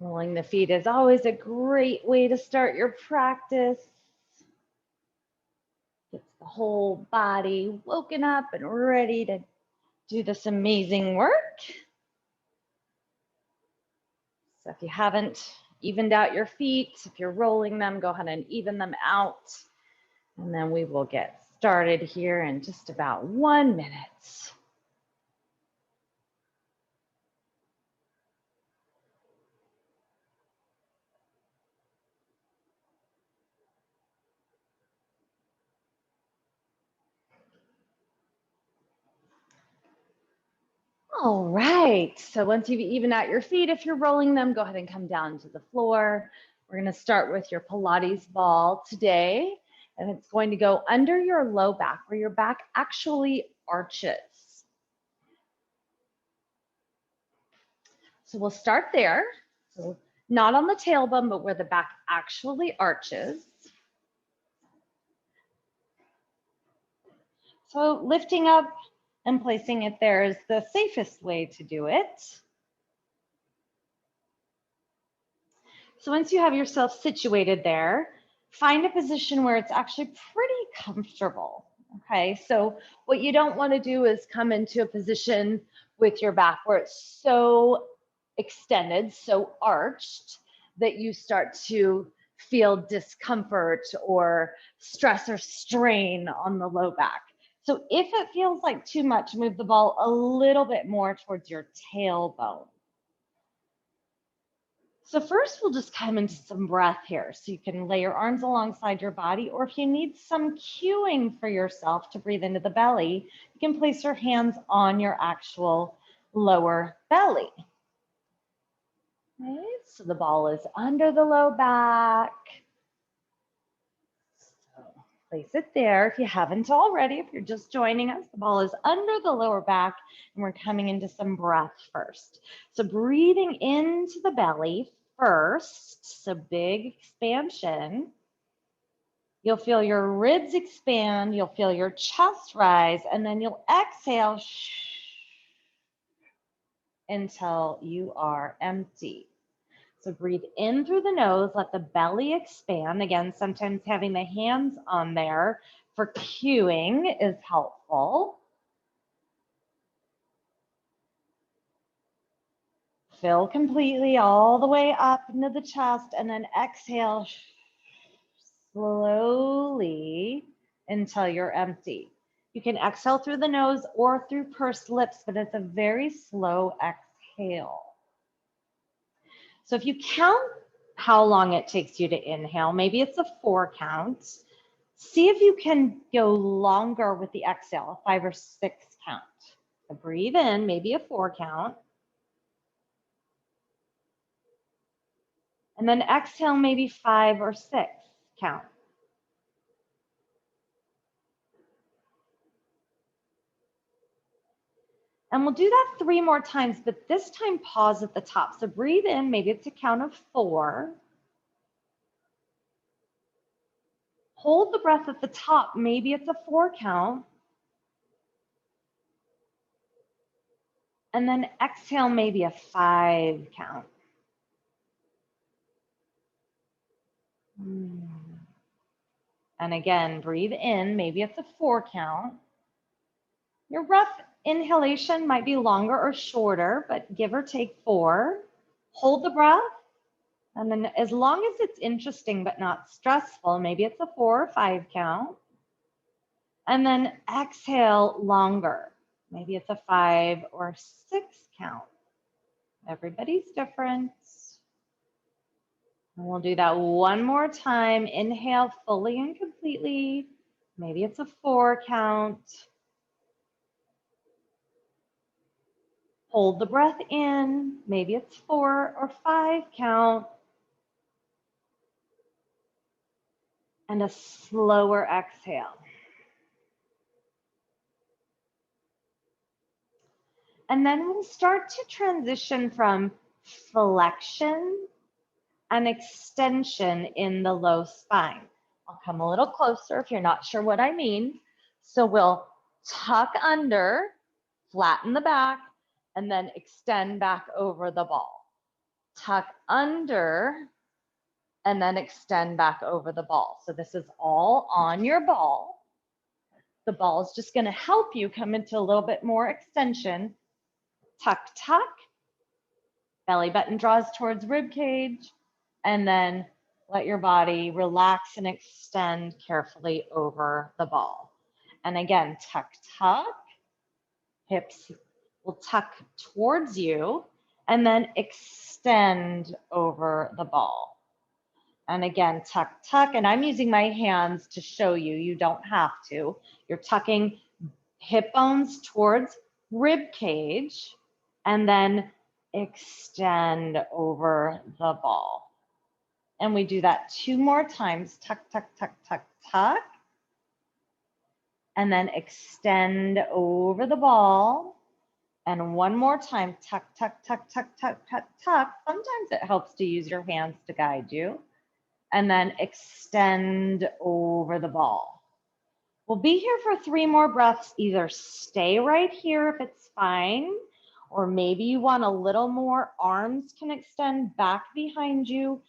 Rolling the feet is always a great way to start your practice. Gets the whole body woken up and ready to do this amazing work. So if you haven't evened out your feet, if you're rolling them, go ahead and even them out. And then we will get started here in just about 1 minute. All right, so once you've evened out your feet, if you're rolling them, go ahead and come down to the floor. We're gonna start with your Pilates ball today, and it's going to go under your low back, where your back actually arches. So we'll start there. So not on the tailbone, but where the back actually arches. So lifting up and placing it there is the safest way to do it. So once you have yourself situated there, find a position where it's actually pretty comfortable. Okay, so what you don't want to do is come into a position with your back where it's so extended, so arched, that you start to feel discomfort or stress or strain on the low back. So if it feels like too much, move the ball a little bit more towards your tailbone. So first we'll just come into some breath here. So you can lay your arms alongside your body, or if you need some cueing for yourself to breathe into the belly, you can place your hands on your actual lower belly. Okay, so the ball is under the low back. So place it there. If you haven't already, if you're just joining us, the ball is under the lower back, and we're coming into some breath first. So breathing into the belly first, so big expansion. You'll feel your ribs expand, you'll feel your chest rise, and then you'll exhale until you are empty. So breathe in through the nose, let the belly expand. Again, sometimes having the hands on there for cueing is helpful. Fill completely all the way up into the chest, and then exhale slowly until you're empty. You can exhale through the nose or through pursed lips, but it's a very slow exhale. So if you count how long it takes you to inhale, maybe it's a 4 count. See if you can go longer with the exhale, a 5 or 6 count. So breathe in, maybe a 4 count. And then exhale, maybe 5 or 6 count. And we'll do that 3 more times, but this time pause at the top. So breathe in, maybe it's a count of 4. Hold the breath at the top, maybe it's a 4 count. And then exhale, maybe a 5 count. And again, breathe in, maybe it's a 4 count. Your breath inhalation might be longer or shorter, but give or take 4. Hold the breath. And then as long as it's interesting but not stressful, maybe it's a 4 or 5 count. And then exhale longer. Maybe it's a 5 or 6 count. Everybody's different. And we'll do that one more time. Inhale fully and completely. Maybe it's a 4 count. Hold the breath in. Maybe it's 4 or 5 count. And a slower exhale. And then we'll start to transition from flexion and extension in the low spine. I'll come a little closer if you're not sure what I mean. So we'll tuck under, flatten the back, and then extend back over the ball. tuck under, and then extend back over the ball. So this is all on your ball. The ball is just going to help you come into a little bit more extension. Tuck, tuck. Belly button draws towards rib cage, and then let your body relax and extend carefully over the ball. And again, tuck, tuck. Hips will tuck towards you, and then extend over the ball. And again, tuck, tuck. And I'm using my hands to show you. You don't have to. You're tucking hip bones towards rib cage, and then extend over the ball. And we do that 2 more times. Tuck, tuck, tuck, tuck, tuck. And then extend over the ball. And 1 more time. Tuck, tuck, tuck, tuck, tuck, tuck, tuck. Sometimes it helps to use your hands to guide you. And then extend over the ball. We'll be here for 3 more breaths. Either stay right here if it's fine, or maybe you want a little more. Arms can extend back behind you,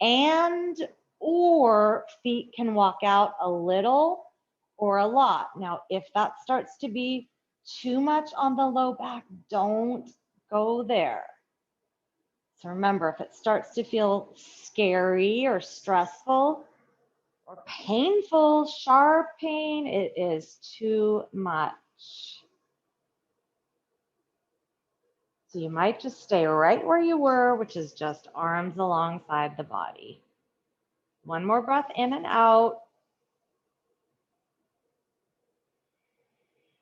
and or feet can walk out a little or a lot. Now, if that starts to be too much on the low back, don't go there. So remember, if it starts to feel scary or stressful or painful, sharp pain, it is too much. So you might just stay right where you were, which is just arms alongside the body. 1 more breath in and out.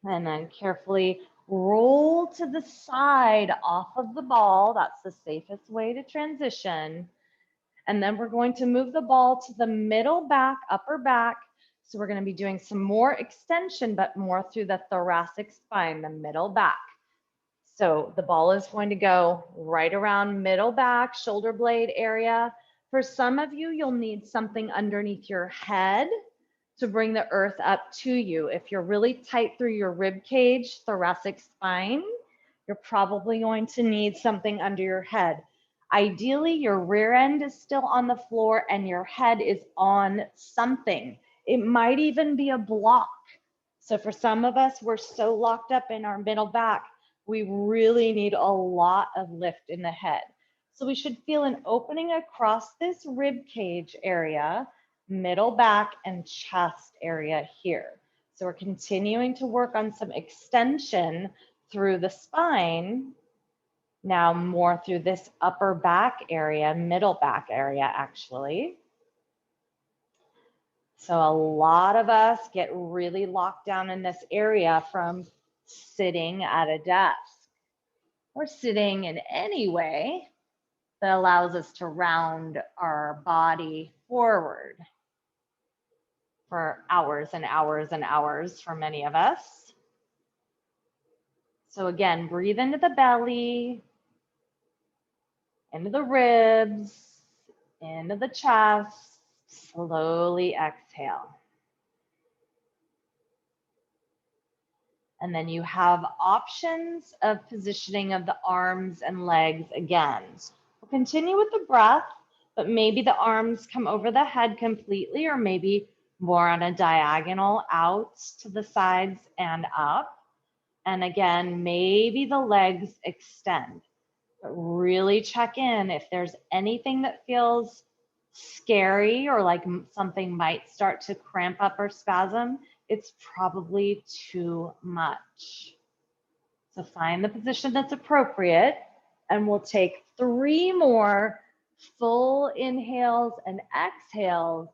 And then carefully roll to the side off of the ball. That's the safest way to transition. And then we're going to move the ball to the middle back, upper back. So we're going to be doing some more extension, but more through the thoracic spine, the middle back. So the ball is going to go right around middle back, shoulder blade area. For some of you, you'll need something underneath your head to bring the earth up to you. If you're really tight through your rib cage, thoracic spine, you're probably going to need something under your head. Ideally, your rear end is still on the floor and your head is on something. It might even be a block. So for some of us, we're so locked up in our middle back, we really need a lot of lift in the head. So we should feel an opening across this rib cage area, middle back and chest area here. So we're continuing to work on some extension through the spine. Now more through this upper back area, middle back area actually. So a lot of us get really locked down in this area from sitting at a desk or sitting in any way that allows us to round our body forward for hours and hours and hours for many of us. So again, breathe into the belly, into the ribs, into the chest, slowly exhale. And then you have options of positioning of the arms and legs again. We'll continue with the breath, but maybe the arms come over the head completely, or maybe more on a diagonal out to the sides and up. And again, maybe the legs extend. But really check in if there's anything that feels scary or like something might start to cramp up or spasm, it's probably too much. So find the position that's appropriate, and we'll take 3 more full inhales and exhales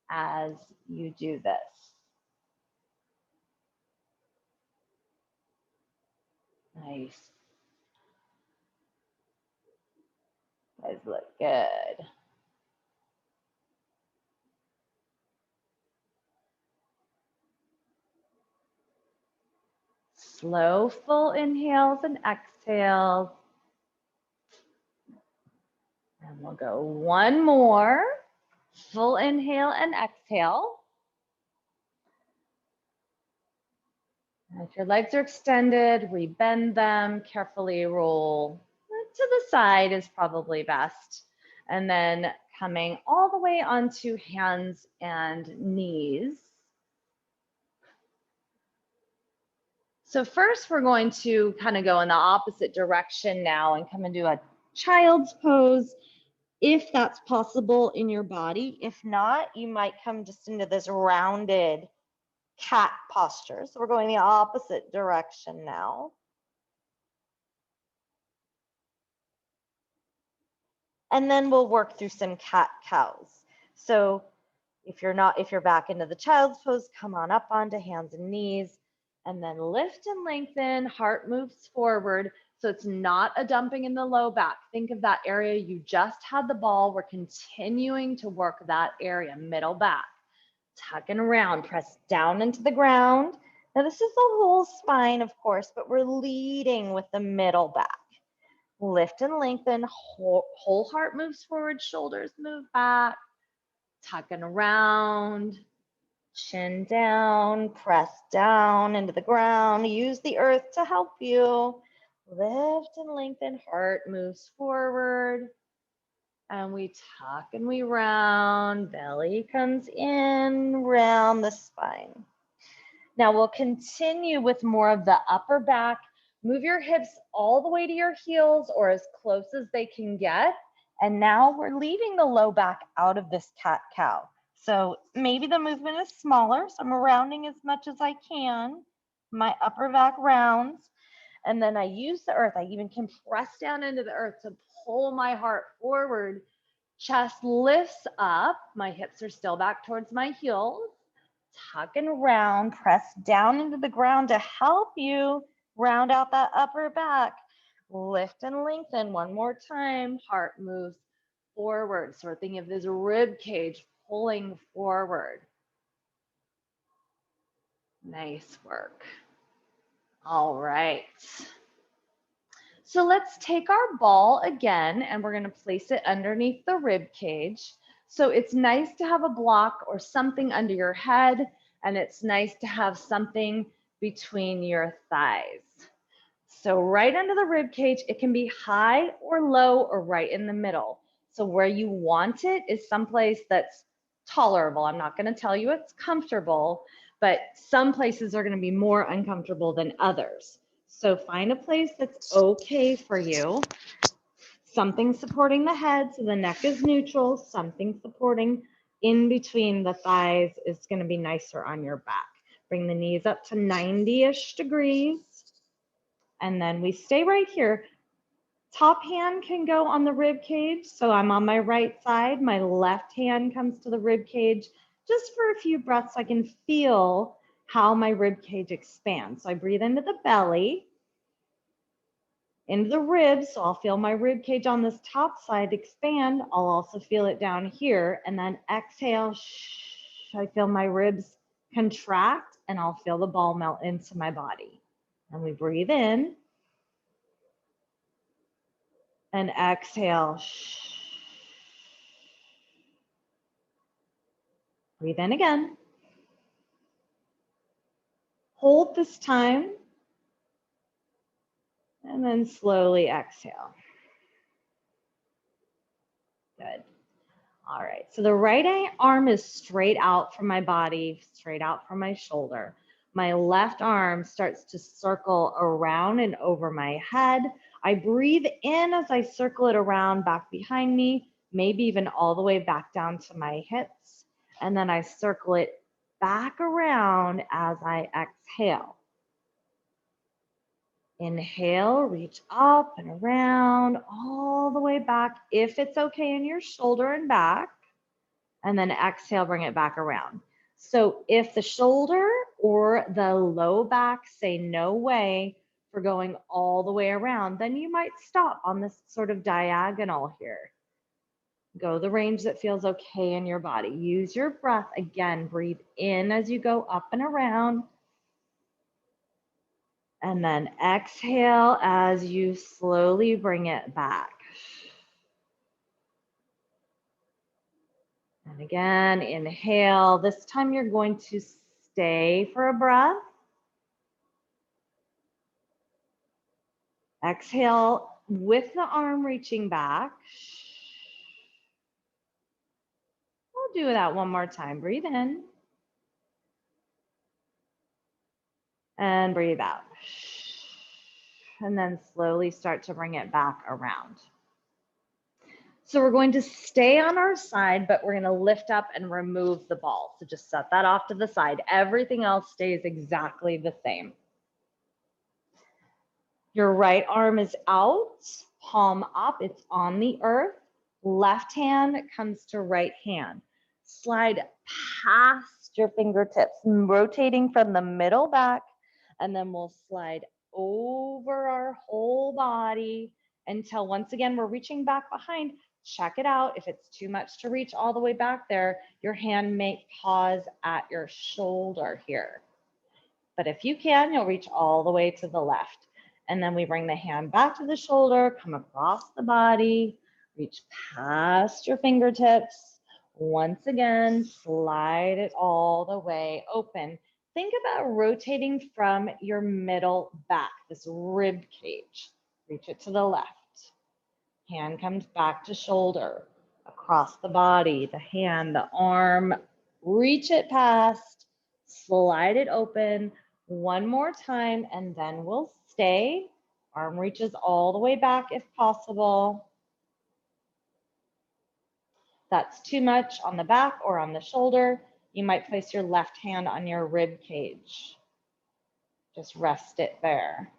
as you do this. Nice. Guys look good. Slow, full inhales and exhales. And we'll go 1 more. Full inhale and exhale. And if your legs are extended, rebend them, carefully roll to the side is probably best. And then coming all the way onto hands and knees. So first we're going to kind of go in the opposite direction now and come into a child's pose, if that's possible in your body. If not, you might come just into this rounded cat posture. So we're going the opposite direction now. And then we'll work through some cat cows. So if you're back into the child's pose, come on up onto hands and knees, and then lift and lengthen, heart moves forward. So it's not a dumping in the low back. Think of that area you just had the ball. We're continuing to work that area, middle back. Tucking around, press down into the ground. Now this is the whole spine, of course, but we're leading with the middle back. Lift and lengthen, whole heart moves forward, shoulders move back, tucking around, chin down, press down into the ground. Use the earth to help you. Lift and lengthen, heart moves forward. And we tuck and we round, belly comes in, round the spine. Now we'll continue with more of the upper back. Move your hips all the way to your heels or as close as they can get. And now we're leaving the low back out of this cat-cow. So maybe the movement is smaller, so I'm rounding as much as I can. My upper back rounds. And then I use the earth. I even can press down into the earth to pull my heart forward. Chest lifts up. My hips are still back towards my heels. Tuck and round. Press down into the ground to help you round out that upper back. Lift and lengthen one more time. Heart moves forward. So we're thinking of this rib cage pulling forward. Nice work. All right. So let's take our ball again and we're going to place it underneath the rib cage. So it's nice to have a block or something under your head, and it's nice to have something between your thighs. So right under the rib cage, it can be high or low or right in the middle. So where you want it is someplace that's tolerable. I'm not going to tell you it's comfortable, but some places are going to be more uncomfortable than others. So find a place that's okay for you. Something supporting the head so the neck is neutral. Something supporting in between the thighs is going to be nicer on your back. Bring the knees up to 90-ish degrees. And then we stay right here. Top hand can go on the rib cage. So I'm on my right side. My left hand comes to the rib cage just for a few breaths so I can feel how my rib cage expands. So I breathe into the belly, into the ribs. So I'll feel my rib cage on this top side expand. I'll also feel it down here. And then exhale. I feel my ribs contract and I'll feel the ball melt into my body. And we breathe in. And exhale. Breathe in again. Hold this time. And then slowly exhale. Good. All right. So the right arm is straight out from my body, straight out from my shoulder. My left arm starts to circle around and over my head. I breathe in as I circle it around back behind me, maybe even all the way back down to my hips. And then I circle it back around as I exhale. Inhale, reach up and around, all the way back, if it's okay in your shoulder and back. And then exhale, bring it back around. So if the shoulder or the low back say no way for going all the way around, then you might stop on this sort of diagonal here. Go the range that feels okay in your body. Use your breath. Again, breathe in as you go up and around. And then exhale as you slowly bring it back. And again, inhale. This time you're going to stay for a breath. Exhale with the arm reaching back. We'll do that one more time. Breathe in and breathe out. And then slowly start to bring it back around. So we're going to stay on our side, but we're going to lift up and remove the ball. So just set that off to the side. Everything else stays exactly the same. Your right arm is out, palm up, it's on the earth. Left hand comes to right hand. Slide past your fingertips, rotating from the middle back, and then we'll slide over our whole body until once again we're reaching back behind. Check it out. If it's too much to reach all the way back there, your hand may pause at your shoulder here. But if you can, you'll reach all the way to the left. And then we bring the hand back to the shoulder, come across the body, reach past your fingertips. Once again, slide it all the way open. Think about rotating from your middle back, this rib cage. Reach it to the left. Hand comes back to shoulder, across the body, the hand, the arm, reach it past, slide it open. One more time, and then we'll stay. Arm reaches all the way back if possible. That's too much on the back or on the shoulder. You might place your left hand on your rib cage. Just rest it there.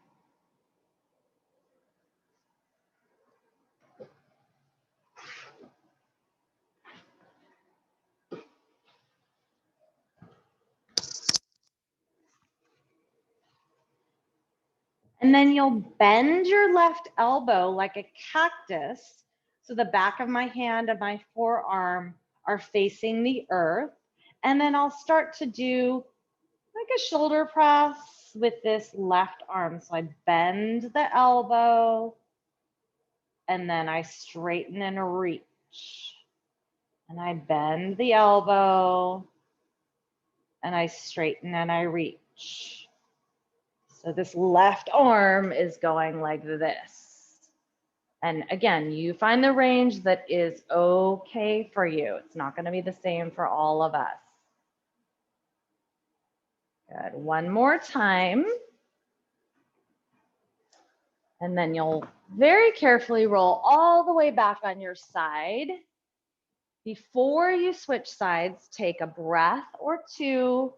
And then you'll bend your left elbow like a cactus. So the back of my hand and my forearm are facing the earth. And then I'll start to do like a shoulder press with this left arm. So I bend the elbow and then I straighten and reach. And I bend the elbow and I straighten and I reach. So this left arm is going like this. And again, you find the range that is okay for you. It's not going to be the same for all of us. Good. One more time. And then you'll very carefully roll all the way back on your side. Before you switch sides, take a breath or two.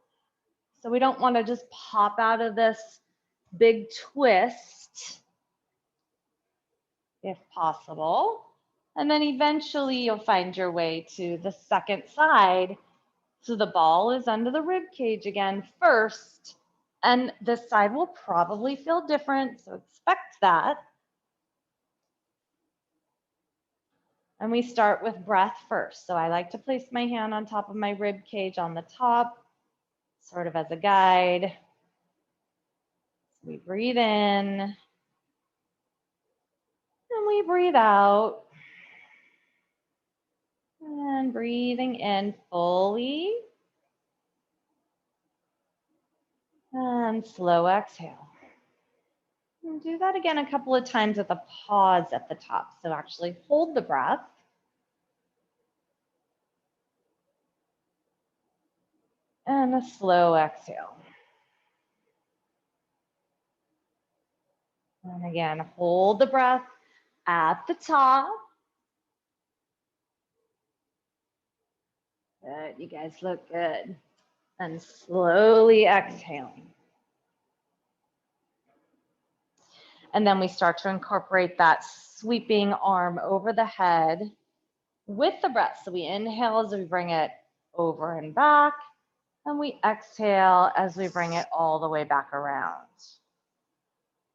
So we don't want to just pop out of this big twist, if possible. And then eventually you'll find your way to the second side. So the ball is under the rib cage again first. And this side will probably feel different, so expect that. And we start with breath first. So I like to place my hand on top of my rib cage on the top, sort of as a guide. So we breathe in and we breathe out. And breathing in fully. And slow exhale. And do that again a couple of times with a pause at the top. So actually hold the breath. And a slow exhale. And again, hold the breath at the top. Good, you guys look good. And slowly exhaling. And then we start to incorporate that sweeping arm over the head with the breath. So we inhale as we bring it over and back, and we exhale as we bring it all the way back around.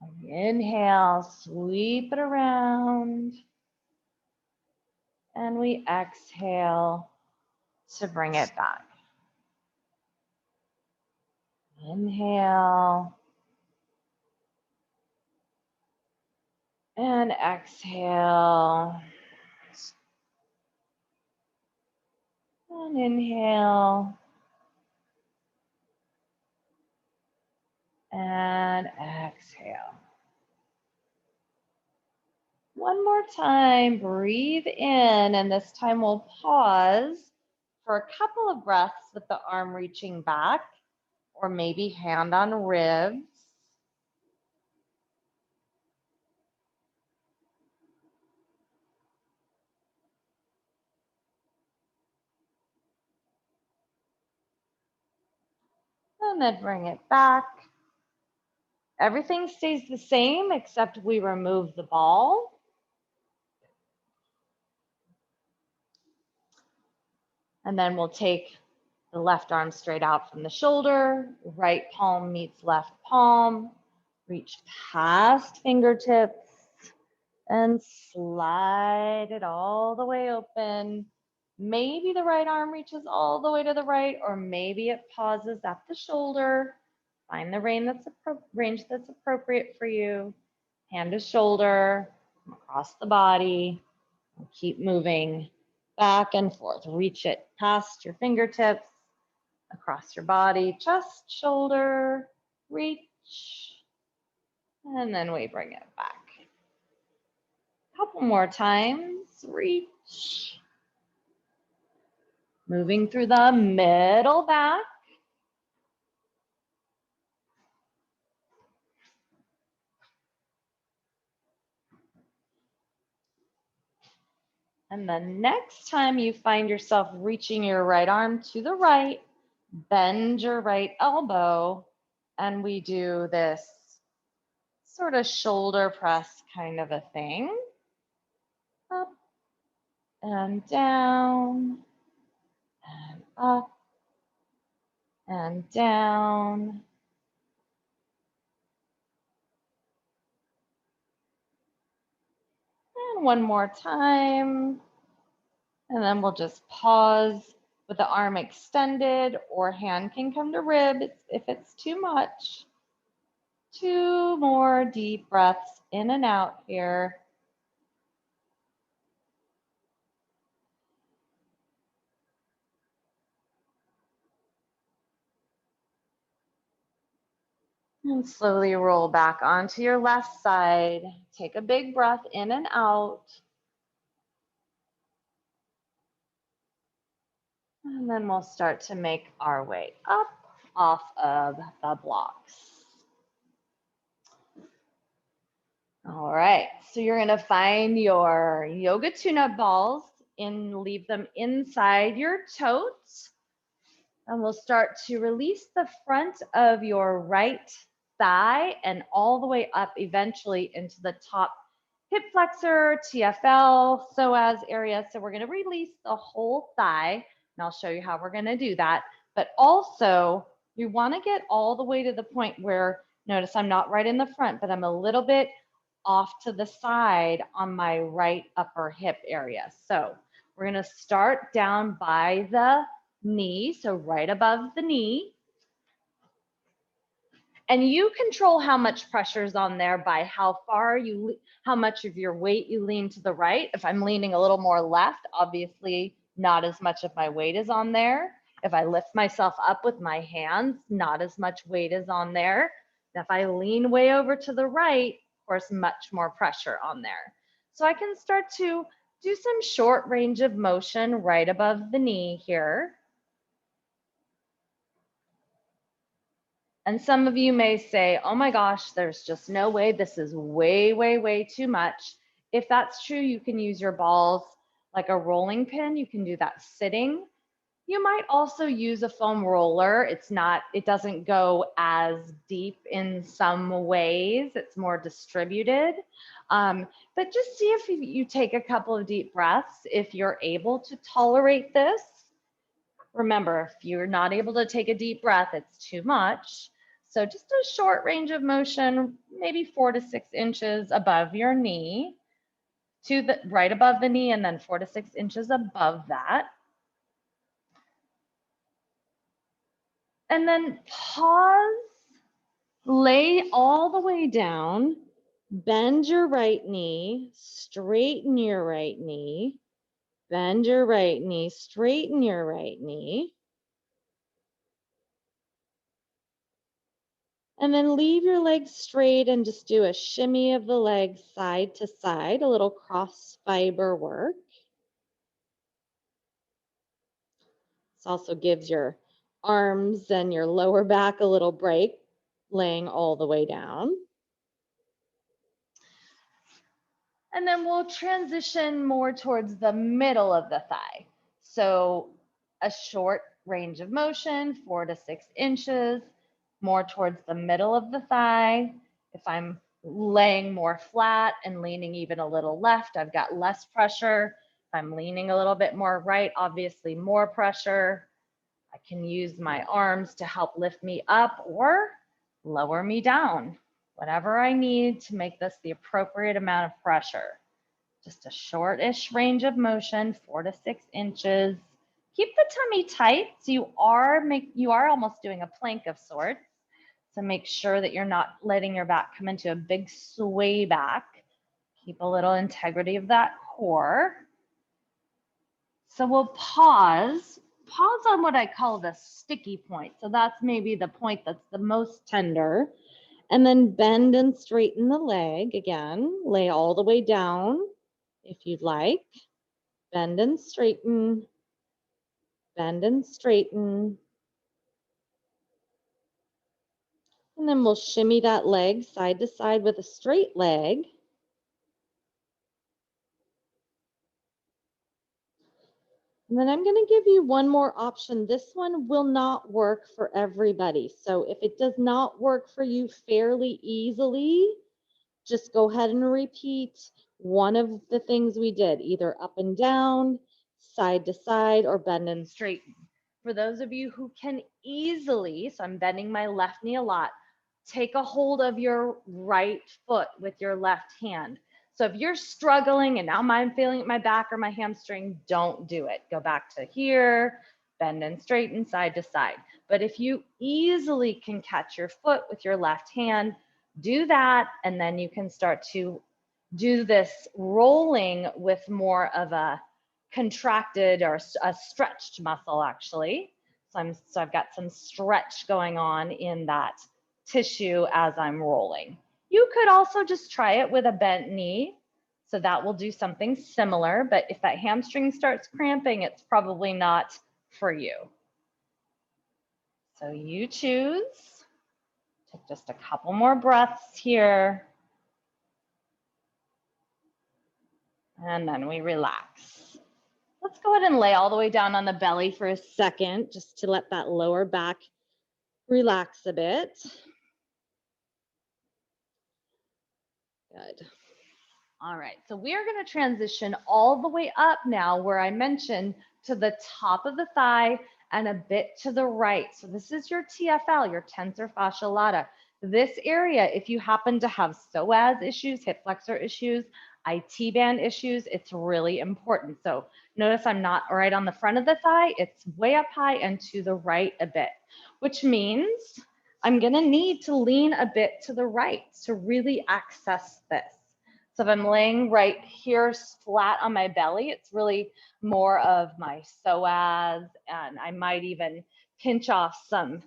And we inhale, sweep it around, and we exhale to bring it back. Inhale, and exhale. And inhale. And exhale. One more time, breathe in, and this time we'll pause for a couple of breaths with the arm reaching back, or maybe hand on ribs. And then bring it back. Everything stays the same except we remove the ball. And then we'll take the left arm straight out from the shoulder, right palm meets left palm, reach past fingertips and slide it all the way open. Maybe the right arm reaches all the way to the right, or maybe it pauses at the shoulder. Find the range that's appropriate for you. Hand to shoulder, across the body. Keep moving back and forth. Reach it past your fingertips, across your body, chest, shoulder, reach, and then we bring it back. Couple more times, reach. Moving through the middle back. And the next time you find yourself reaching your right arm to the right, bend your right elbow, and we do this sort of shoulder press kind of a thing. Up and down, and up and down. And one more time. And then we'll just pause with the arm extended, or hand can come to rib if it's too much. 2 more deep breaths in and out here. And slowly roll back onto your left side. Take a big breath in and out. And then we'll start to make our way up off of the blocks. All right, so you're gonna find your yoga tune-up balls and leave them inside your totes. And we'll start to release the front of your right thigh and all the way up eventually into the top hip flexor, TFL, psoas area. So we're gonna release the whole thigh, and I'll show you how we're gonna do that. But also, you wanna get all the way to the point where, notice I'm not right in the front, but I'm a little bit off to the side on my right upper hip area. So we're gonna start down by the knee, so right above the knee. And you control how much pressure is on there by how much of your weight you lean to the right. If I'm leaning a little more left, obviously not as much of my weight is on there. If I lift myself up with my hands, not as much weight is on there. And if I lean way over to the right, of course, much more pressure on there. So I can start to do some short range of motion right above the knee here. And some of you may say, oh my gosh, there's just no way. This is way, way, way too much. If that's true, you can use your balls like a rolling pin. You can do that sitting. You might also use a foam roller. It doesn't go as deep in some ways. It's more distributed. But just see if you take a couple of deep breaths, if you're able to tolerate this. Remember, if you're not able to take a deep breath, it's too much. So just a short range of motion, maybe 4 to 6 inches above your knee, right above the knee, and then 4 to 6 inches above that. And then pause, lay all the way down, bend your right knee, straighten your right knee, bend your right knee, straighten your right knee. And then leave your legs straight and just do a shimmy of the legs side to side, a little cross fiber work. This also gives your arms and your lower back a little break, laying all the way down. And then we'll transition more towards the middle of the thigh. So a short range of motion, 4 to 6 inches, more towards the middle of the thigh. If I'm laying more flat and leaning even a little left, I've got less pressure. If I'm leaning a little bit more right, obviously more pressure. I can use my arms to help lift me up or lower me down, whatever I need to make this the appropriate amount of pressure. Just a shortish range of motion, 4 to 6 inches. Keep the tummy tight, so you are almost doing a plank of sorts. So make sure that you're not letting your back come into a big sway back. Keep a little integrity of that core. So we'll pause on what I call the sticky point. So that's maybe the point that's the most tender. And then bend and straighten the leg again. Lay all the way down if you'd like. Bend and straighten. Bend and straighten. And then we'll shimmy that leg side to side with a straight leg. And then I'm going to give you one more option. This one will not work for everybody. So if it does not work for you fairly easily, just go ahead and repeat one of the things we did, either up and down, side to side, or bend and straighten. For those of you who can easily, so I'm bending my left knee a lot, take a hold of your right foot with your left hand. So if you're struggling and now I'm feeling my back or my hamstring, don't do it. Go back to here, bend and straighten side to side. But if you easily can catch your foot with your left hand, do that, and then you can start to do this rolling with more of a contracted or a stretched muscle actually. So I've got some stretch going on in that tissue as I'm rolling. You could also just try it with a bent knee. So that will do something similar, but if that hamstring starts cramping, it's probably not for you. So you choose. Take just a couple more breaths here. And then we relax. Let's go ahead and lay all the way down on the belly for a second, just to let that lower back relax a bit. Good. All right, so we are going to transition all the way up now where I mentioned to the top of the thigh and a bit to the right. So this is your TFL, your tensor fascia lata. This area, if you happen to have psoas issues, hip flexor issues, IT band issues, it's really important. So notice I'm not right on the front of the thigh, it's way up high and to the right a bit, which means I'm going to need to lean a bit to the right to really access this. So if I'm laying right here flat on my belly, it's really more of my psoas, and I might even pinch off some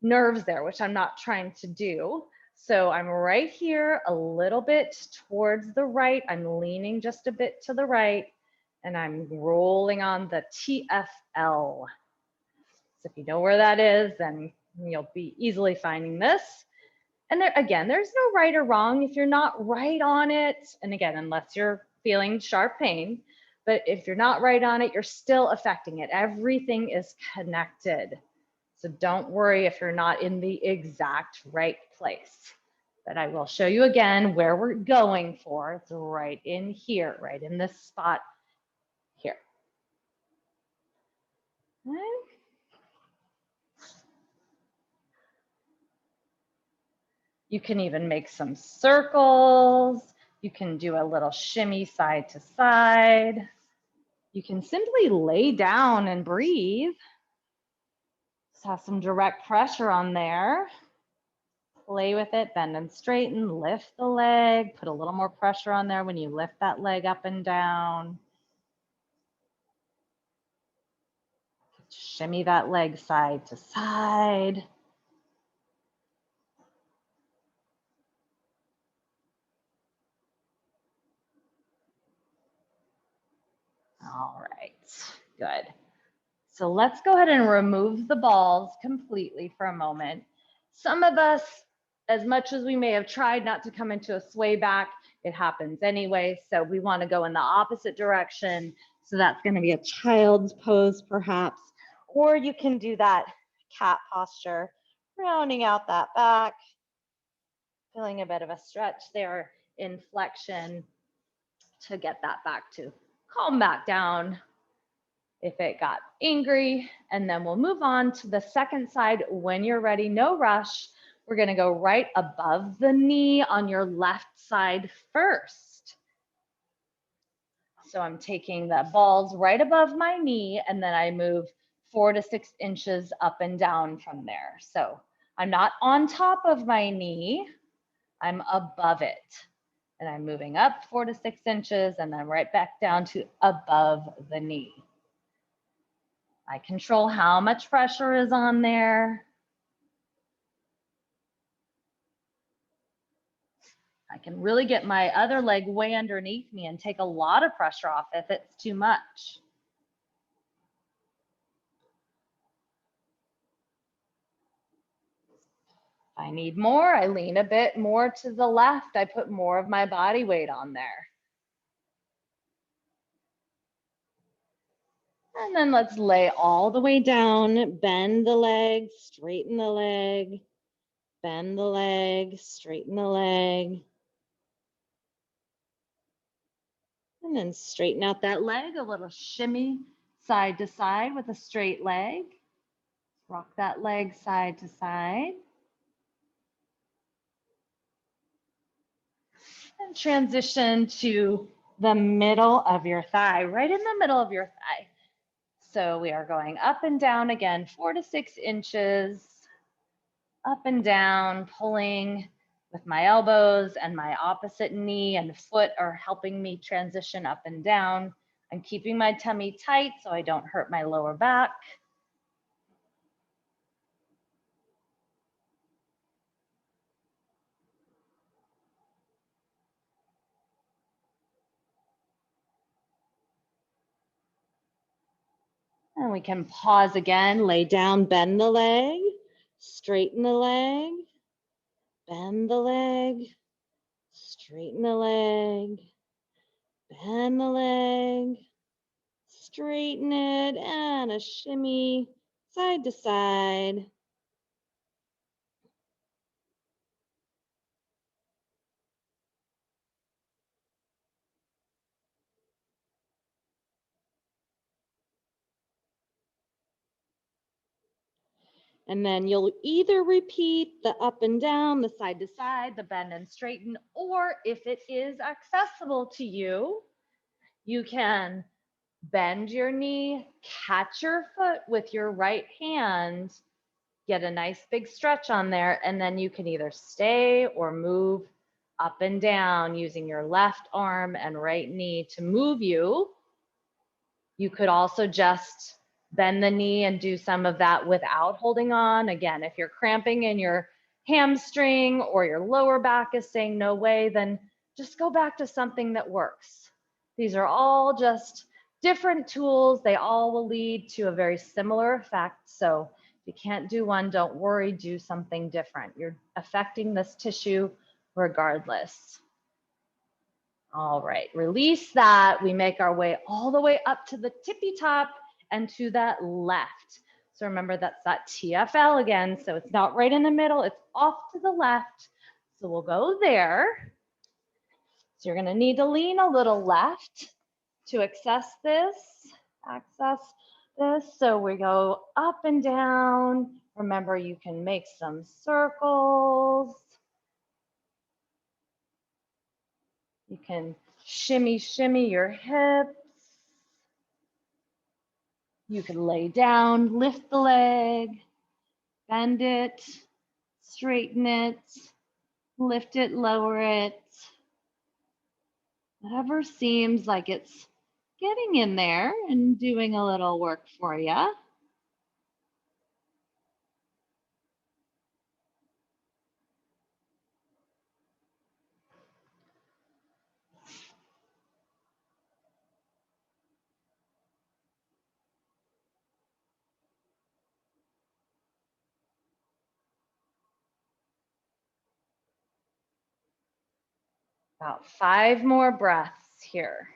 nerves there, which I'm not trying to do. So I'm right here, a little bit towards the right. I'm leaning just a bit to the right, and I'm rolling on the TFL. So if you know where that is, then you'll be easily finding this. And there, again, there's no right or wrong. If you're not right on it, and again, unless you're feeling sharp pain, but if you're not right on it, you're still affecting it. Everything is connected. So don't worry if you're not in the exact right place. But I will show you again where we're going for. It's right in here, right in this spot here. Okay. You can even make some circles. You can do a little shimmy side to side. You can simply lay down and breathe. Just have some direct pressure on there. Play with it, bend and straighten, lift the leg, put a little more pressure on there when you lift that leg up and down. Shimmy that leg side to side. All right, good. So let's go ahead and remove the balls completely for a moment. Some of us, as much as we may have tried not to come into a sway back, it happens anyway. So we want to go in the opposite direction. So that's going to be a child's pose perhaps, or you can do that cat posture, rounding out that back, feeling a bit of a stretch there in flexion to get that back to calm back down if it got angry. And then we'll move on to the second side when you're ready. No rush. We're going to go right above the knee on your left side first. So I'm taking the balls right above my knee, and then I move 4 to 6 inches up and down from there. So I'm not on top of my knee, I'm above it. And I'm moving up 4 to 6 inches and then right back down to above the knee. I control how much pressure is on there. I can really get my other leg way underneath me and take a lot of pressure off if it's too much. If I need more, I lean a bit more to the left. I put more of my body weight on there. And then let's lay all the way down, bend the leg, straighten the leg, bend the leg, straighten the leg. And then straighten out that leg, a little shimmy side to side with a straight leg. Rock that leg side to side. And transition to the middle of your thigh, right in the middle of your thigh. So we are going up and down again, 4 to 6 inches, up and down, pulling with my elbows, and my opposite knee and foot are helping me transition up and down. I'm keeping my tummy tight so I don't hurt my lower back. And we can pause again, lay down, bend the leg, straighten the leg, bend the leg, straighten the leg, bend the leg, straighten it, and a shimmy side to side. And then you'll either repeat the up and down, the side to side, the bend and straighten, or if it is accessible to you, you can bend your knee, catch your foot with your right hand, get a nice big stretch on there, and then you can either stay or move up and down using your left arm and right knee to move you. You could also just bend the knee and do some of that without holding on. Again, if you're cramping in your hamstring or your lower back is saying no way, then just go back to something that works. These are all just different tools. They all will lead to a very similar effect. So if you can't do one, don't worry, do something different. You're affecting this tissue regardless. All right, release that. We make our way all the way up to the tippy top and to that left. So remember, that's that TFL again. So it's not right in the middle, it's off to the left. So we'll go there. So you're gonna need to lean a little left to access this. So we go up and down. Remember, you can make some circles. You can shimmy your hips. You can lay down, lift the leg, bend it, straighten it, lift it, lower it. Whatever seems like it's getting in there and doing a little work for you. About 5 more breaths here.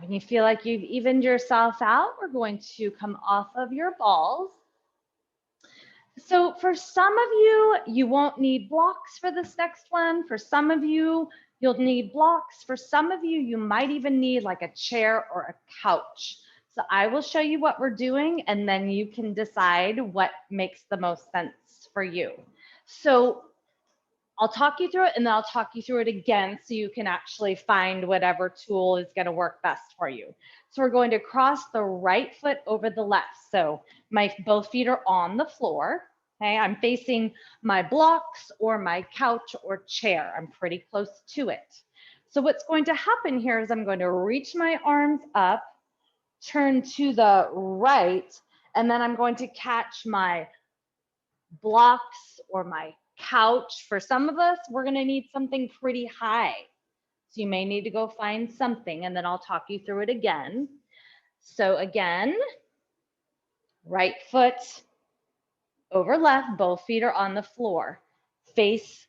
When you feel like you've evened yourself out, we're going to come off of your balls. So for some of you, you won't need blocks for this next one. For some of you, you'll need blocks. For some of you, you might even need like a chair or a couch. So I will show you what we're doing, and then you can decide what makes the most sense for you. So I'll talk you through it, and then I'll talk you through it again so you can actually find whatever tool is going to work best for you. So we're going to cross the right foot over the left. So my both feet are on the floor. Okay, I'm facing my blocks or my couch or chair. I'm pretty close to it. So what's going to happen here is I'm going to reach my arms up, turn to the right, and then I'm going to catch my blocks or my couch. For some of us, we're going to need something pretty high. So you may need to go find something, and then I'll talk you through it again. So again, right foot over left, both feet are on the floor. Face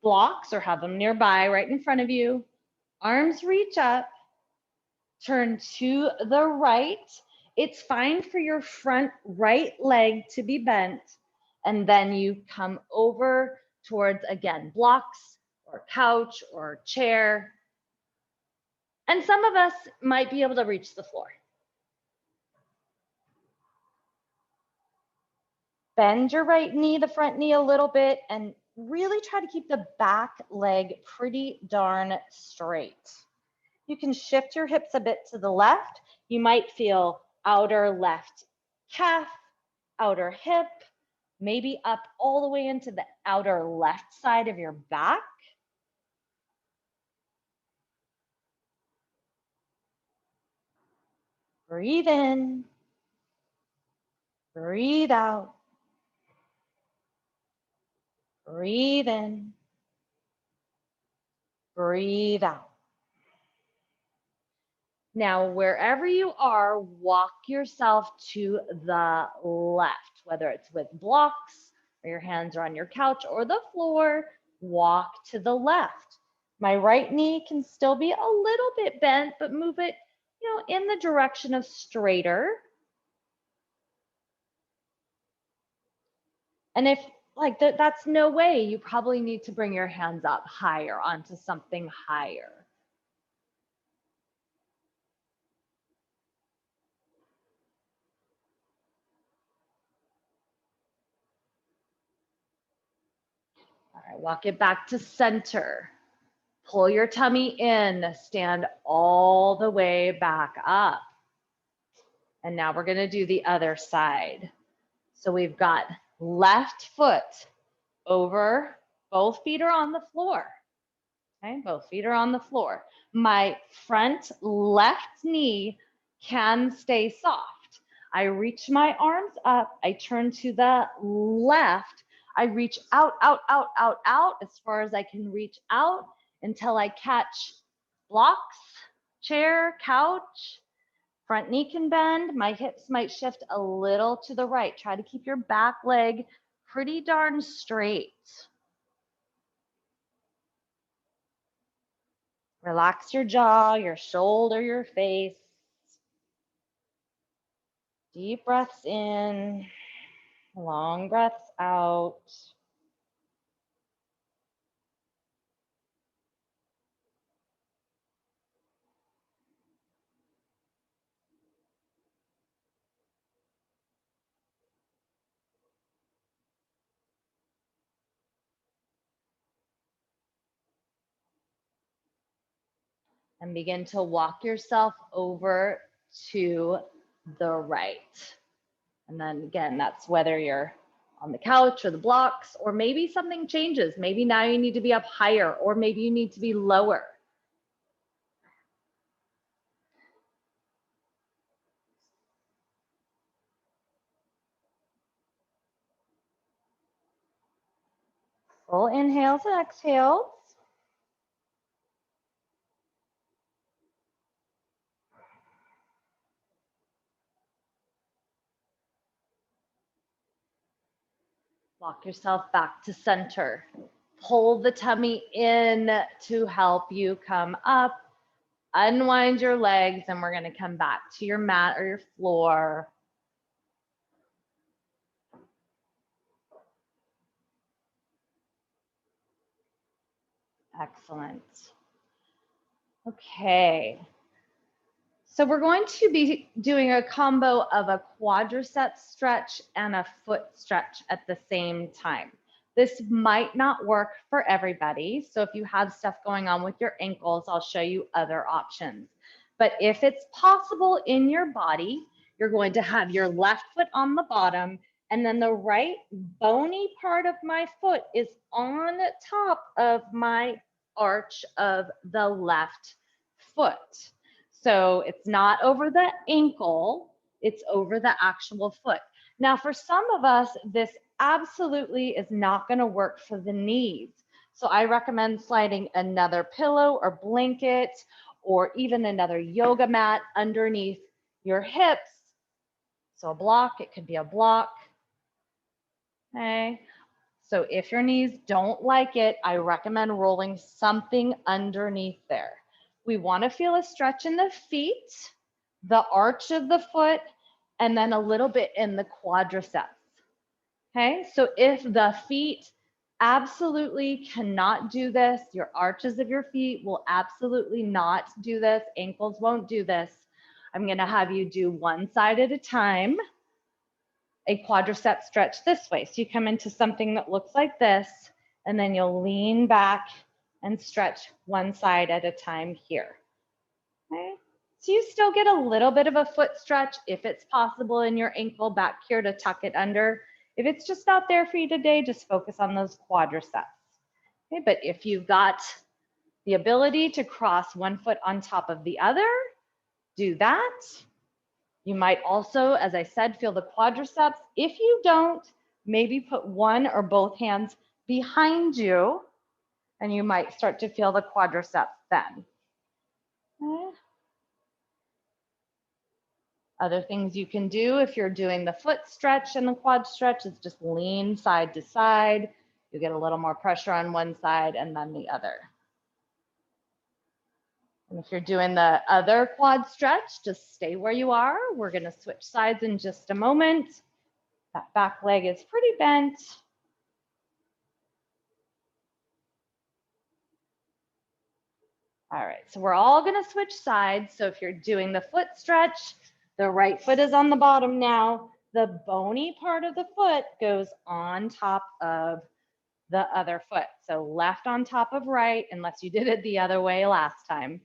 blocks or have them nearby right in front of you. Arms reach up, turn to the right. It's fine for your front right leg to be bent, and then you come over towards, again, blocks or couch or chair. And some of us might be able to reach the floor. Bend your right knee, the front knee a little bit, and really try to keep the back leg pretty darn straight. You can shift your hips a bit to the left. You might feel outer left calf, outer hip, maybe up all the way into the outer left side of your back. Breathe in, breathe out, breathe in, breathe out. Now, wherever you are, walk yourself to the left, whether it's with blocks or your hands are on your couch or the floor, walk to the left. My right knee can still be a little bit bent, but move it, in the direction of straighter. And if like that's no way, you probably need to bring your hands up higher onto something higher. All right, walk it back to center. Pull your tummy in, stand all the way back up. And now we're gonna do the other side. So we've got left foot over, both feet are on the floor. Okay, both feet are on the floor. My front left knee can stay soft. I reach my arms up, I turn to the left, I reach out, out, out, out, out as far as I can reach out until I catch blocks, chair, couch. Front knee can bend. My hips might shift a little to the right. Try to keep your back leg pretty darn straight. Relax your jaw, your shoulder, your face. Deep breaths in, long breaths out. And begin to walk yourself over to the right. And then again, that's whether you're on the couch or the blocks, or maybe something changes. Maybe now you need to be up higher, or maybe you need to be lower. Full inhales and exhales. Walk yourself back to center. Pull the tummy in to help you come up. Unwind your legs, and we're going to come back to your mat or your floor. Excellent. Okay. So we're going to be doing a combo of a quadricep stretch and a foot stretch at the same time. This might not work for everybody. So if you have stuff going on with your ankles, I'll show you other options. But if it's possible in your body, you're going to have your left foot on the bottom, and then the right bony part of my foot is on top of my arch of the left foot. So it's not over the ankle, it's over the actual foot. Now, for some of us, this absolutely is not going to work for the knees. So I recommend sliding another pillow or blanket or even another yoga mat underneath your hips. So a block, it could be a block. Okay. So if your knees don't like it, I recommend rolling something underneath there. We want to feel a stretch in the feet, the arch of the foot, and then a little bit in the quadriceps. Okay, so if the feet absolutely cannot do this, your arches of your feet will absolutely not do this, ankles won't do this, I'm going to have you do one side at a time, a quadricep stretch this way. So you come into something that looks like this, and then you'll lean back and stretch one side at a time here. Okay. So you still get a little bit of a foot stretch if it's possible in your ankle back here to tuck it under. If it's just not there for you today, just focus on those quadriceps. Okay, but if you've got the ability to cross one foot on top of the other, do that. You might also, as I said, feel the quadriceps. If you don't, maybe put one or both hands behind you, and you might start to feel the quadriceps then. Okay. Other things you can do if you're doing the foot stretch and the quad stretch is just lean side to side. You get a little more pressure on one side and then the other. And if you're doing the other quad stretch, just stay where you are. We're going to switch sides in just a moment. That back leg is pretty bent. All right, so we're all going to switch sides. So if you're doing the foot stretch, the right foot is on the bottom now. The bony part of the foot goes on top of the other foot. So left on top of right, unless you did it the other way last time.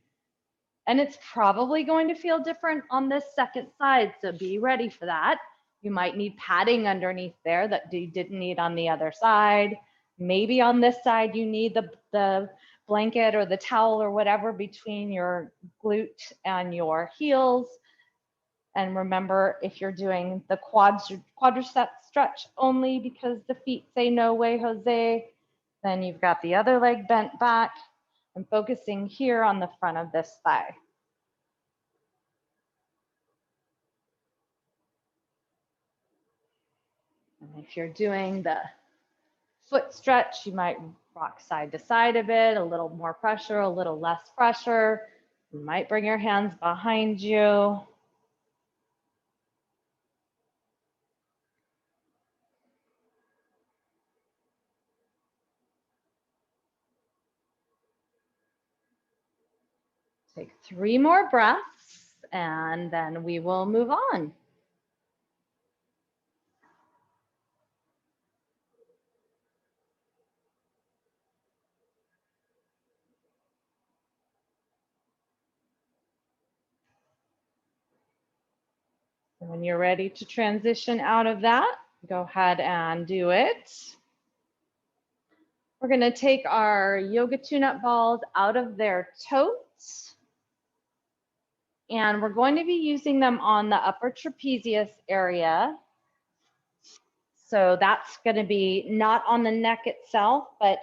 And it's probably going to feel different on this second side, so be ready for that. You might need padding underneath there that you didn't need on the other side. Maybe on this side you need the blanket or the towel or whatever between your glute and your heels. And remember, if you're doing the quadricep stretch only because the feet say no way, Jose, then you've got the other leg bent back and focusing here on the front of this thigh. And if you're doing the foot stretch, you might rock side to side a bit, a little more pressure, a little less pressure. You might bring your hands behind you. Take 3 more breaths, and then we will move on. When you're ready to transition out of that, go ahead and do it. We're going to take our yoga tune-up balls out of their totes, and we're going to be using them on the upper trapezius area. So that's going to be not on the neck itself, but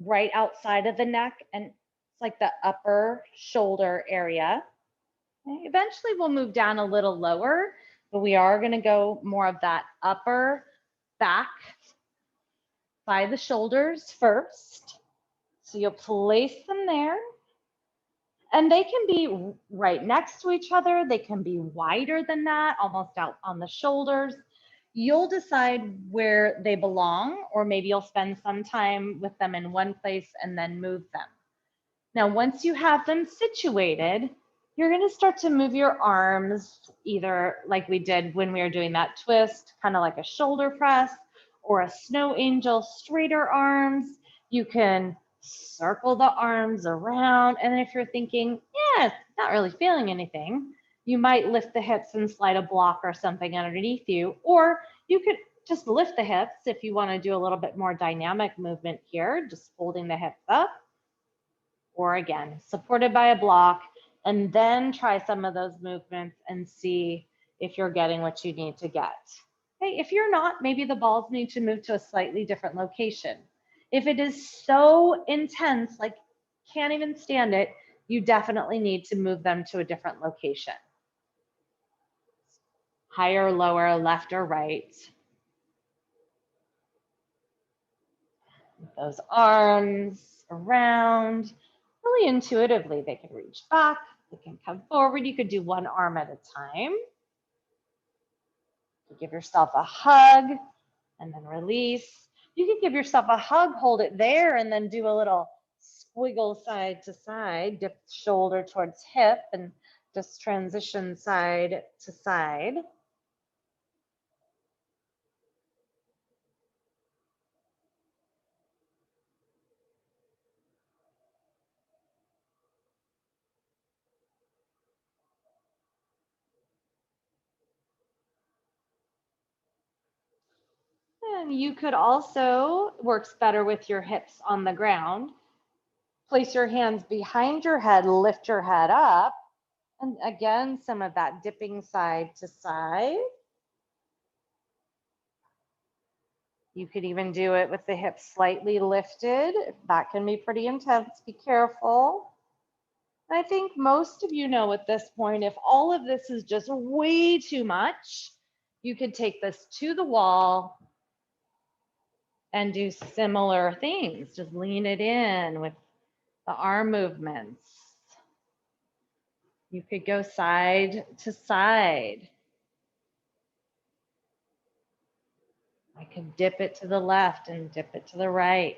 right outside of the neck, and it's like the upper shoulder area. Okay. Eventually we'll move down a little lower, but we are going to go more of that upper back by the shoulders first. So you'll place them there. And they can be right next to each other. They can be wider than that, almost out on the shoulders. You'll decide where they belong, or maybe you'll spend some time with them in one place and then move them. Now, once you have them situated, you're going to start to move your arms, either like we did when we were doing that twist, kind of like a shoulder press, or a snow angel, straighter arms. You can circle the arms around. And then if you're thinking, yeah, not really feeling anything, you might lift the hips and slide a block or something underneath you. Or you could just lift the hips if you want to do a little bit more dynamic movement here, just folding the hips up. Or again, supported by a block, and then try some of those movements and see if you're getting what you need to get. Okay, if you're not, maybe the balls need to move to a slightly different location. If it is so intense, like can't even stand it, you definitely need to move them to a different location. Higher, lower, left or right. Those arms around, really intuitively, they can reach back, they can come forward. You could do one arm at a time. You give yourself a hug and then release. You can give yourself a hug, hold it there, and then do a little squiggle side to side, dip shoulder towards hip and just transition side to side. And you could also, works better with your hips on the ground, place your hands behind your head, lift your head up. And again, some of that dipping side to side. You could even do it with the hips slightly lifted. That can be pretty intense. Be careful. I think most of you know at this point, if all of this is just way too much, you could take this to the wall and do similar things. Just lean it in with the arm movements. You could go side to side. I could dip it to the left and dip it to the right.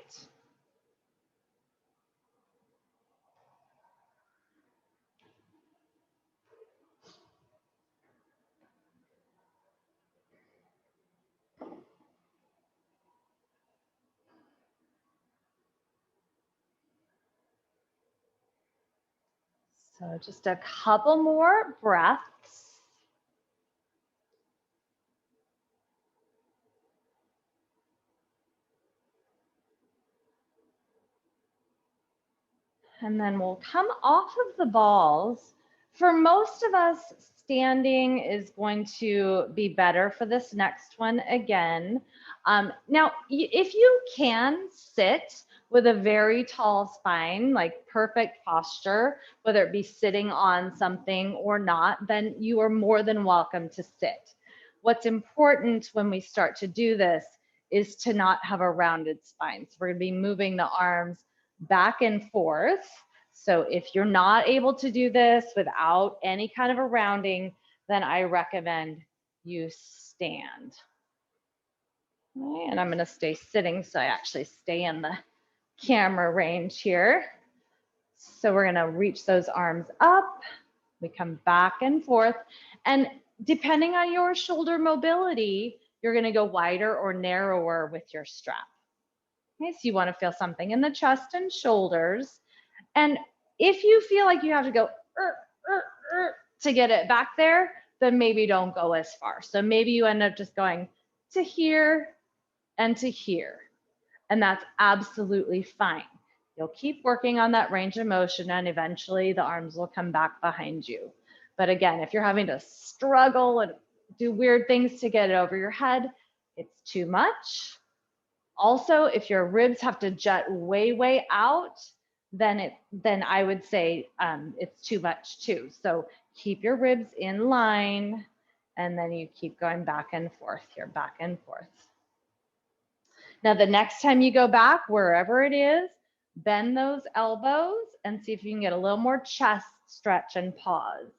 So just a couple more breaths. And then we'll come off of the balls. For most of us, standing is going to be better for this next one again. Now, if you can sit with a very tall spine, like perfect posture, whether it be sitting on something or not, then you are more than welcome to sit. What's important when we start to do this is to not have a rounded spine. So we're going to be moving the arms back and forth. So if you're not able to do this without any kind of a rounding, then I recommend you stand. Okay, and I'm going to stay sitting so I actually stay in the camera range here. So we're going to reach those arms up. We come back and forth. And depending on your shoulder mobility, you're going to go wider or narrower with your strap. Okay, so you want to feel something in the chest and shoulders. And if you feel like you have to go to get it back there, then maybe don't go as far. So maybe you end up just going to here and to here. And that's absolutely fine. You'll keep working on that range of motion and eventually the arms will come back behind you. But again, if you're having to struggle and do weird things to get it over your head, it's too much. Also, if your ribs have to jut way, way out, then I would say it's too much too. So keep your ribs in line, and then you keep going back and forth here, back and forth. Now, the next time you go back, wherever it is, bend those elbows and see if you can get a little more chest stretch and pause.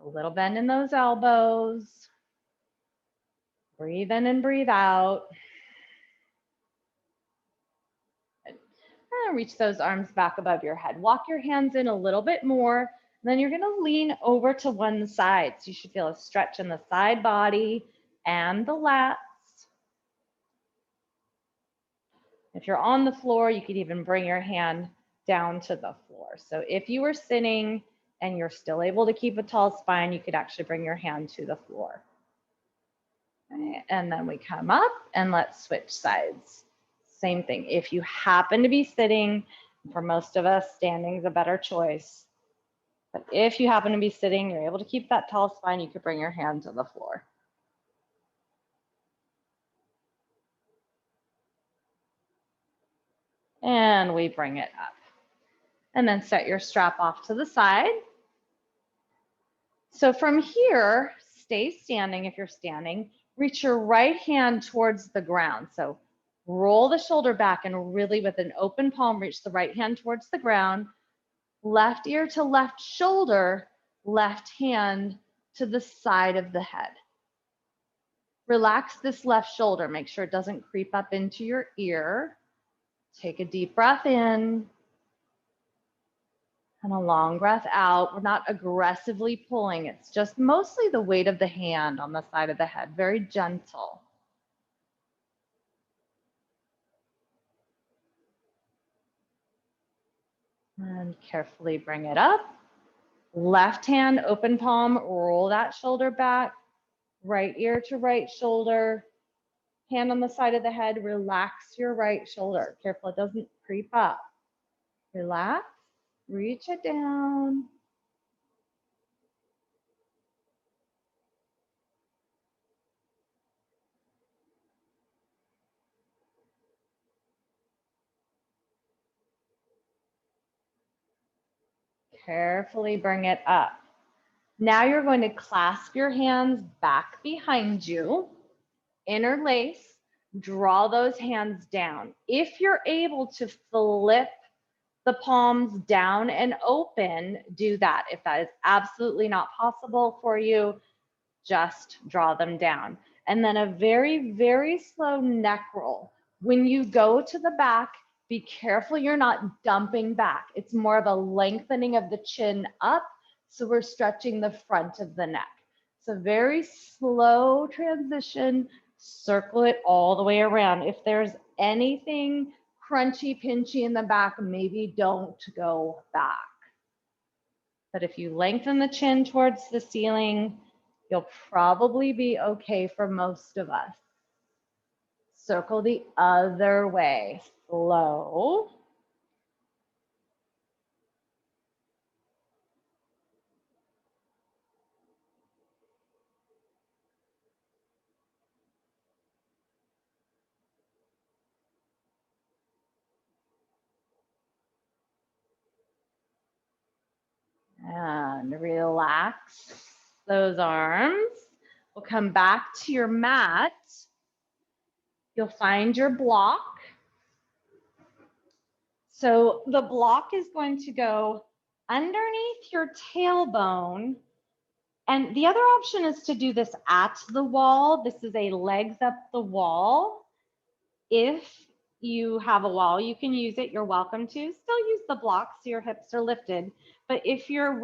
A little bend in those elbows. Breathe in and breathe out. And reach those arms back above your head. Walk your hands in a little bit more. Then you're going to lean over to one side. So you should feel a stretch in the side body and the lats. If you're on the floor, you could even bring your hand down to the floor. So if you were sitting and you're still able to keep a tall spine, you could actually bring your hand to the floor. Okay. And then we come up and let's switch sides. Same thing. If you happen to be sitting, for most of us, standing is a better choice. But if you happen to be sitting, you're able to keep that tall spine, you could bring your hand to the floor. And we bring it up. And then set your strap off to the side. So from here, stay standing if you're standing. Reach your right hand towards the ground. So roll the shoulder back and really with an open palm, reach the right hand towards the ground. Left ear to left shoulder, left hand to the side of the head. Relax this left shoulder. Make sure it doesn't creep up into your ear. Take a deep breath in and a long breath out. We're not aggressively pulling. It's just mostly the weight of the hand on the side of the head. Very gentle. And carefully bring it up. Left hand, open palm, roll that shoulder back. Right ear to right shoulder. Hand on the side of the head, relax your right shoulder. Careful it doesn't creep up. Relax, reach it down. Carefully bring it up. Now you're going to clasp your hands back behind you, interlace, draw those hands down. If you're able to flip the palms down and open, do that. If that is absolutely not possible for you, just draw them down. And then a very, very slow neck roll. When you go to the back, be careful you're not dumping back. It's more of a lengthening of the chin up, so we're stretching the front of the neck. So very slow transition, circle it all the way around. If there's anything crunchy, pinchy in the back, maybe don't go back. But if you lengthen the chin towards the ceiling, you'll probably be okay for most of us. Circle the other way, slow. And relax those arms. We'll come back to your mat. You'll find your block. So the block is going to go underneath your tailbone. And the other option is to do this at the wall. This is a legs up the wall. If you have a wall, you can use it. You're welcome to. Still use the block so your hips are lifted. But if you're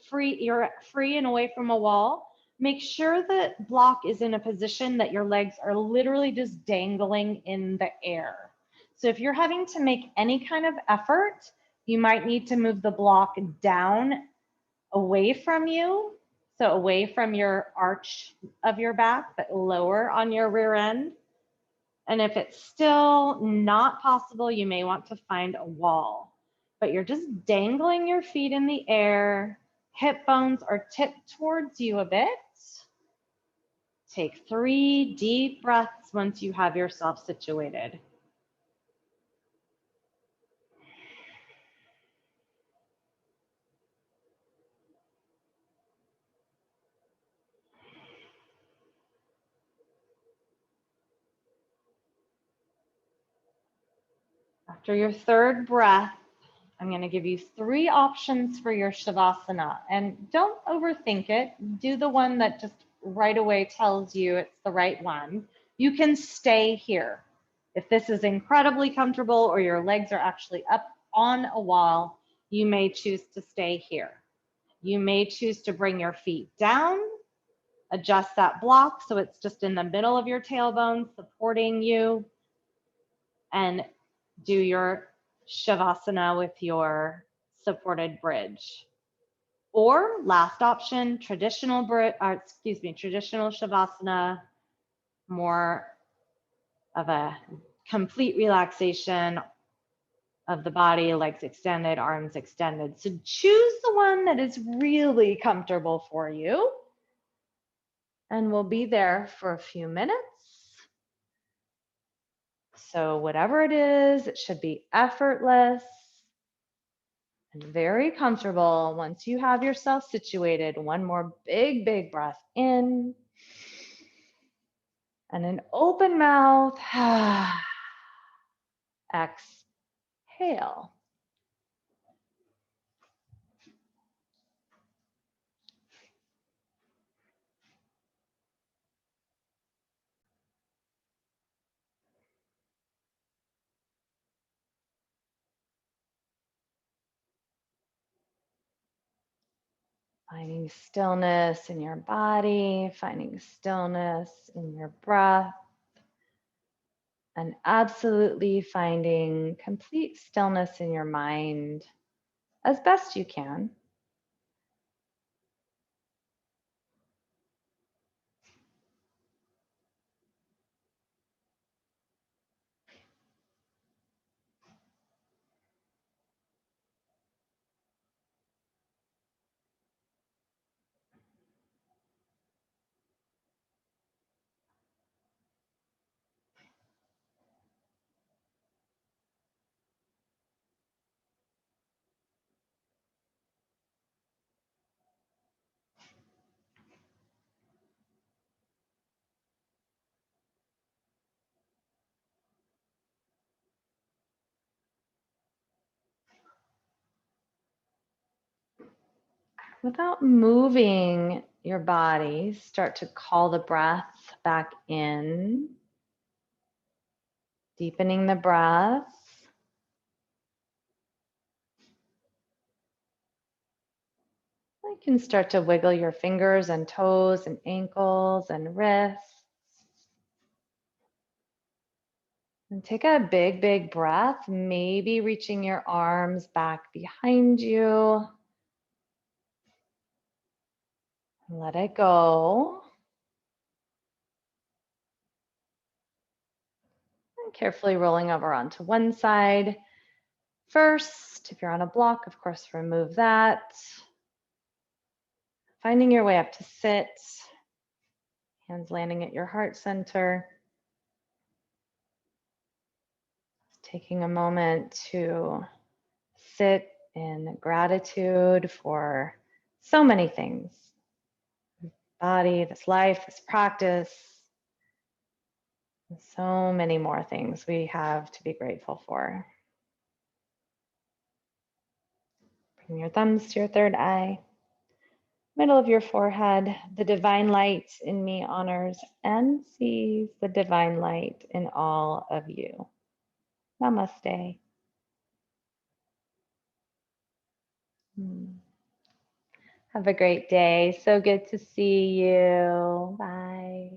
you're free and away from a wall, make sure the block is in a position that your legs are literally just dangling in the air. So if you're having to make any kind of effort, you might need to move the block down away from you. So away from your arch of your back, but lower on your rear end. And if it's still not possible, you may want to find a wall. But you're just dangling your feet in the air. Hip bones are tipped towards you a bit. Take 3 deep breaths once you have yourself situated. After your third breath, I'm going to give you 3 options for your Shavasana. And don't overthink it. Do the one that just right away tells you it's the right one. You can stay here. If this is incredibly comfortable or your legs are actually up on a wall, you may choose to stay here. You may choose to bring your feet down, adjust that block so it's just in the middle of your tailbone, supporting you, and do your Shavasana with your supported bridge. Or last option, traditional Shavasana, more of a complete relaxation of the body, legs extended, arms extended. So choose the one that is really comfortable for you. And we'll be there for a few minutes. So whatever it is, it should be effortless and very comfortable. Once you have yourself situated, one more big breath in and an open mouth. Exhale. Finding stillness in your body, finding stillness in your breath, and absolutely finding complete stillness in your mind as best you can. Without moving your body, start to call the breath back in, deepening the breath. You can start to wiggle your fingers and toes and ankles and wrists. And take a big breath, maybe reaching your arms back behind you. Let it go. And carefully rolling over onto one side. First, if you're on a block, of course, remove that. Finding your way up to sit. Hands landing at your heart center. Taking a moment to sit in gratitude for so many things. Body, this life, this practice, and so many more things we have to be grateful for. Bring your thumbs to your third eye, middle of your forehead. The divine light in me honors and sees the divine light in all of you. Namaste. Have a great day. So good to see you. Bye.